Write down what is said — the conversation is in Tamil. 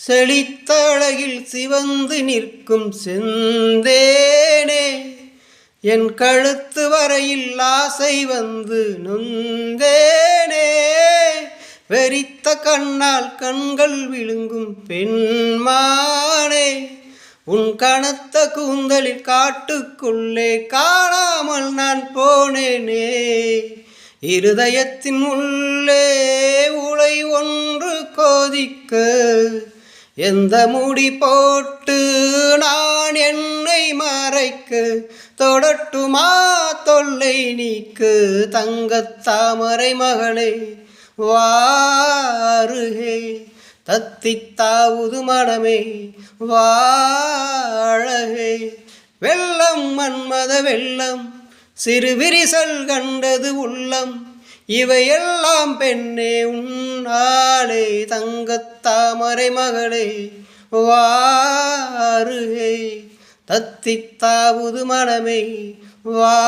செழித்தழகில் சிவந்து நிற்கும் செந்தேனே, என் கழுத்து வரையில் ஆசை வந்து நொந்தேனே. வெறித்த கண்ணால் கண்கள் விழுங்கும் பெண்மானே, உன் கனத்த கூந்தலில் காட்டுக்குள்ளே காணாமல் நான் போனேனே. இருதயத்தின் உள்ளே உலை ஒன்று கோதிக்க, எந்த முடி போட்டு நான் என்னை மறைக்க, தொடட்டுமா தொல்லை நீக்கு தங்கத்தாமரை மகளே வாருகே. தத்தித்தாவுது மனமே வாழகே. வெள்ளம் மன்மத வெள்ளம் சிறு விரிசல் கண்டது உள்ளம், இவையெல்லாம் பெண்ணே உன்னாலே. தங்கத்தாமரை மகளே வாருகே. தத்தித்தாவுது மனமே வா